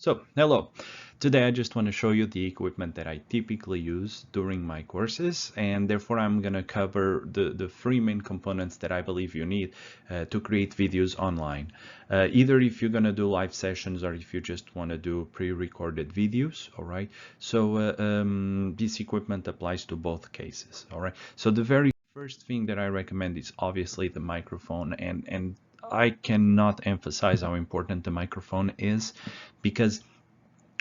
So, hello. Today I just want to show you the equipment that I typically use during my courses, and therefore I'm going to cover the three main components that I believe you need to create videos online. Either if you're going to do live sessions or if you just want to do pre-recorded videos, all right? So this equipment applies to both cases, all right? So the very first thing that I recommend is obviously the microphone, and I cannot emphasize how important the microphone is, because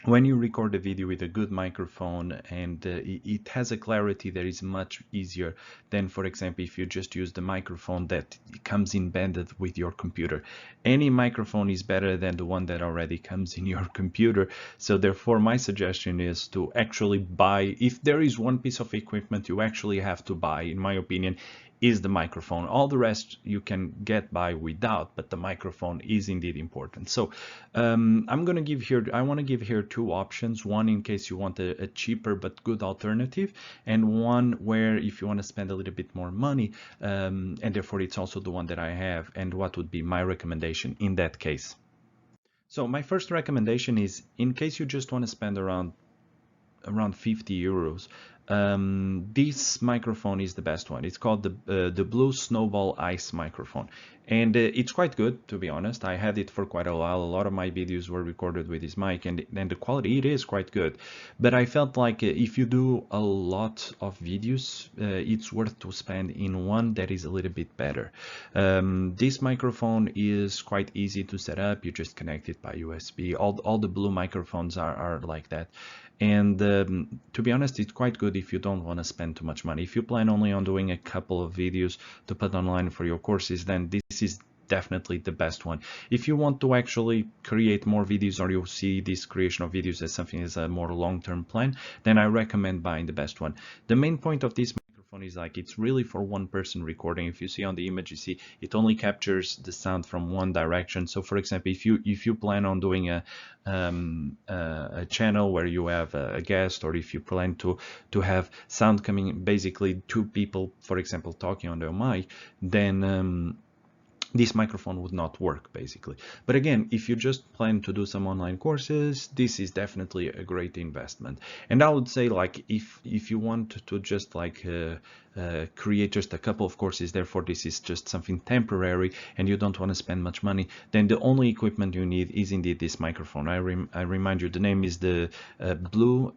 when you record a video with a good microphone and it has a clarity that is much easier than, for example, if you just use the microphone that comes embedded with your computer. Any microphone is better than the one that already comes in your computer. So therefore my suggestion is to actually buy, if there is one piece of equipment you actually have to buy, in my opinion, is the microphone. All the rest you can get by without, but the microphone is indeed important. So I want to give here two options. One in case you want a cheaper but good alternative, and one where if you want to spend a little bit more money, and therefore it's also the one that I have, and what would be my recommendation in that case. So my first recommendation is, in case you just want to spend around 50 euros, this microphone is the best one. It's called the Blue Snowball Ice microphone, and it's quite good, to be honest. I had it for quite a while. A lot of my videos were recorded with this mic, and the quality, it is quite good. But I felt like if you do a lot of videos, it's worth to spend in one that is a little bit better. This microphone is quite easy to set up. You just connect it by USB. All the Blue microphones are like that. And to be honest, it's quite good if you don't want to spend too much money. If you plan only on doing a couple of videos to put online for your courses, then this is definitely the best one. If you want to actually create more videos, or you see this creation of videos as something as a more long-term plan, then I recommend buying the best one. The main point of this microphone is like it's really for one person recording. If you see on the image, you see it only captures the sound from one direction. So for example, if you plan on doing a channel where you have a guest, or if you plan to have sound coming, basically two people, for example, talking on their mic, then this microphone would not work basically. But again, if you just plan to do some online courses, this is definitely a great investment. And I would say, like, if you want to just like create just a couple of courses, therefore this is just something temporary and you don't want to spend much money, then the only equipment you need is indeed this microphone. I remind you, the name is the Blue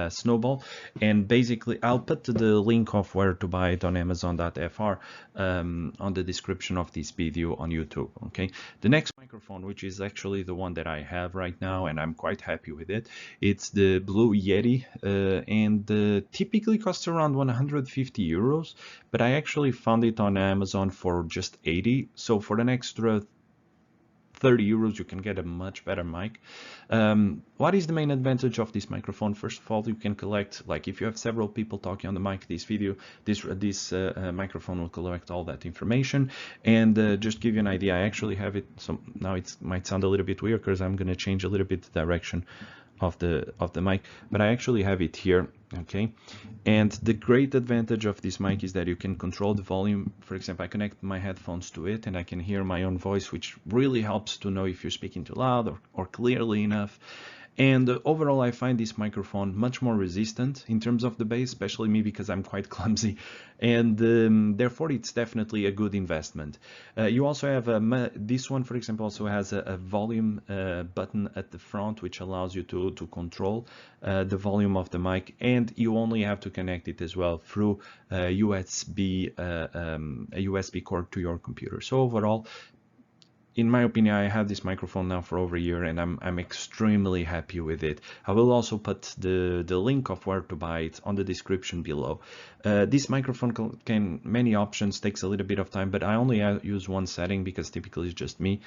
Snowball, and basically I'll put the link of where to buy it on Amazon.fr on the description of this video on YouTube. Okay, the next microphone, which is actually the one that I have right now and I'm quite happy with it, it's the Blue Yeti, and typically costs around 150 euros, but I actually found it on Amazon for just 80. So for an extra 30 euros you can get a much better mic. What is the main advantage of this microphone? First of all, you can collect, like if you have several people talking on the mic, this microphone will collect all that information. And just give you an idea, I actually have it, so now it might sound a little bit weird because I'm going to change a little bit the direction of the mic, but I actually have it here. Okay, and the great advantage of this mic is that you can control the volume. For example, I connect my headphones to it and I can hear my own voice, which really helps to know if you're speaking too loud or clearly enough. And overall, I find this microphone much more resistant in terms of the bass, especially me because I'm quite clumsy, and therefore it's definitely a good investment. You also have this one, for example, also has a volume button at the front, which allows you to control the volume of the mic, and you only have to connect it as well through a USB cord to your computer. So overall, in my opinion, I have this microphone now for over a year and I'm extremely happy with it. I will also put the link of where to buy it on the description below. This microphone can many options, takes a little bit of time, but I only use one setting because typically it's just me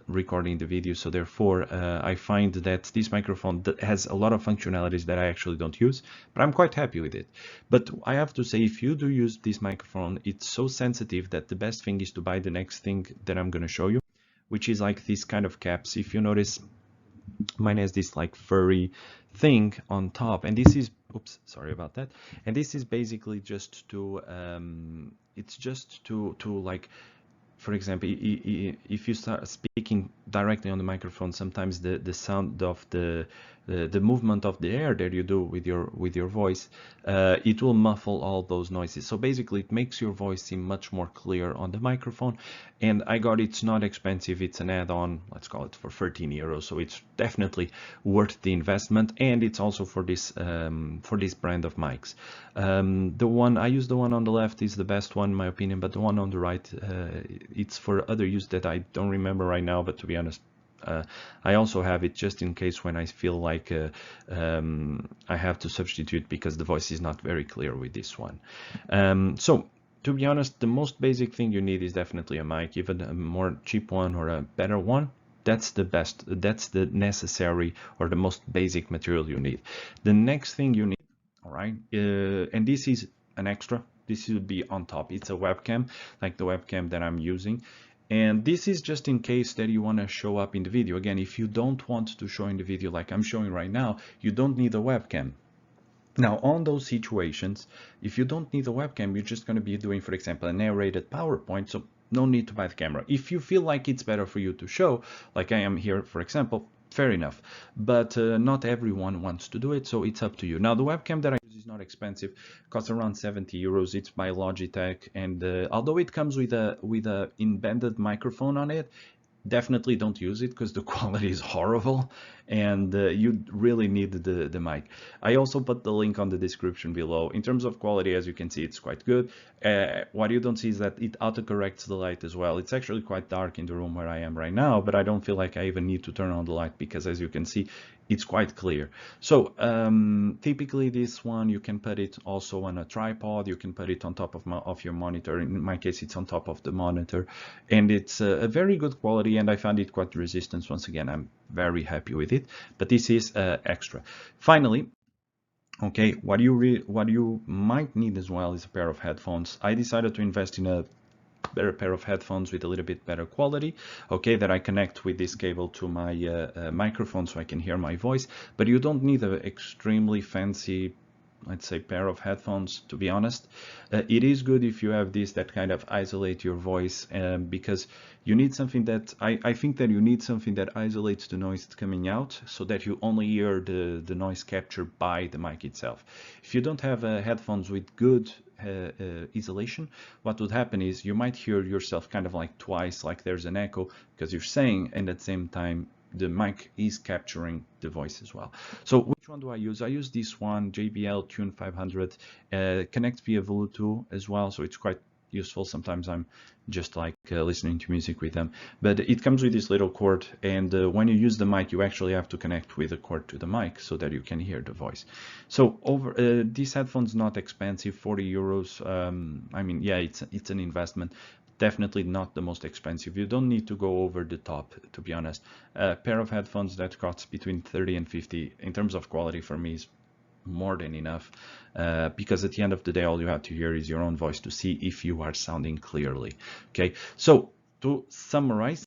recording the video. So therefore, I find that this microphone has a lot of functionalities that I actually don't use, but I'm quite happy with it. But I have to say, if you do use this microphone, it's so sensitive that the best thing is to buy the next thing that I'm going to show you, which is like this kind of caps. If you notice, mine has this like furry thing on top, and this is, oops, sorry about that, and this is basically just to it's just to like for example, if you start speaking directly on the microphone, sometimes the sound of the movement of the air that you do with your voice, it will muffle all those noises. So basically, it makes your voice seem much more clear on the microphone. And I got it's not expensive. It's an add-on. Let's call it for 13 euros. So it's definitely worth the investment, and it's also for this brand of mics. The one I use, the one on the left is the best one in my opinion, but the one on the right, it's for other use that I don't remember right now, but to be honest, I also have it just in case when I feel like I have to substitute because the voice is not very clear with this one. So to be honest, the most basic thing you need is definitely a mic, even a more cheap one or a better one. That's the best, that's the necessary or the most basic material you need. The next thing you need, all right, and this is an extra, this will be on top. It's a webcam, like the webcam that I'm using. And this is just in case that you want to show up in the video. Again, if you don't want to show in the video like I'm showing right now, you don't need a webcam. Now, on those situations, if you don't need a webcam, you're just going to be doing, for example, a narrated PowerPoint, so no need to buy the camera. If you feel like it's better for you to show, like I am here, for example, fair enough. But not everyone wants to do it, so it's up to you. Now, the webcam that I use is not expensive, costs around 70 euros. It's by Logitech, and although it comes with a embedded microphone on it, definitely don't use it because the quality is horrible, and you really need the mic. I also put the link on the description below. In terms of quality, as you can see, it's quite good. What you don't see is that it autocorrects the light as well. It's actually quite dark in the room where I am right now, but I don't feel like I even need to turn on the light because, as you can see, it's quite clear. So typically this one, you can put it also on a tripod, you can put it on top of your monitor. In my case, it's on top of the monitor, and it's a very good quality, and I found it quite resistant. Once again, I'm very happy with it, but this is extra. Finally, okay, what you might need as well is a pair of headphones. I decided to invest in a better pair of headphones with a little bit better quality, okay, that I connect with this cable to my microphone so I can hear my voice. But you don't need an extremely fancy, let's say, pair of headphones, to be honest. It is good if you have this that kind of isolate your voice, because you need something that I think that you need something that isolates the noise coming out so that you only hear the noise captured by the mic itself. If you don't have headphones with good isolation, what would happen is you might hear yourself kind of like twice, like there's an echo because you're saying, and at the same time the mic is capturing the voice as well. So which one do I use? I use this one, JBL TUNE500, connects via Bluetooth as well, so it's quite useful. Sometimes I'm just like listening to music with them, but it comes with this little cord, and when you use the mic, you actually have to connect with the cord to the mic so that you can hear the voice. So over these headphones, not expensive, 40 euros. I mean, yeah, it's an investment. Definitely not the most expensive. You don't need to go over the top, to be honest. A pair of headphones that costs between 30 and 50 in terms of quality for me is more than enough, because at the end of the day, all you have to hear is your own voice to see if you are sounding clearly. Okay, so to summarize,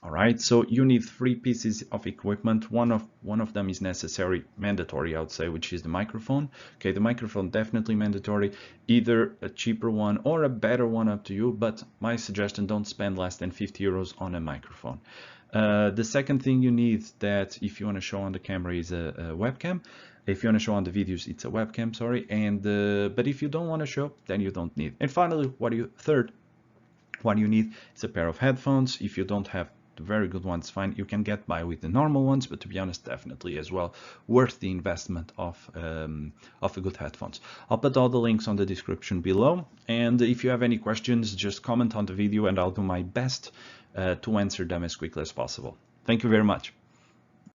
all right, so you need 3 pieces of equipment. One of them is necessary, mandatory, I would say, which is the microphone. Okay, the microphone definitely mandatory, either a cheaper one or a better one, up to you, but my suggestion, don't spend less than 50 euros on a microphone. The second thing you need, that if you want to show on the camera, is a webcam. If you want to show on the videos, it's a webcam, sorry. And but if you don't want to show, then you don't need. And finally, what you need is a pair of headphones. If you don't have the very good ones, fine, you can get by with the normal ones, but to be honest, definitely as well worth the investment of a good headphones. I'll put all the links on the description below, and if you have any questions, just comment on the video and I'll do my best to answer them as quickly as possible. Thank you very much.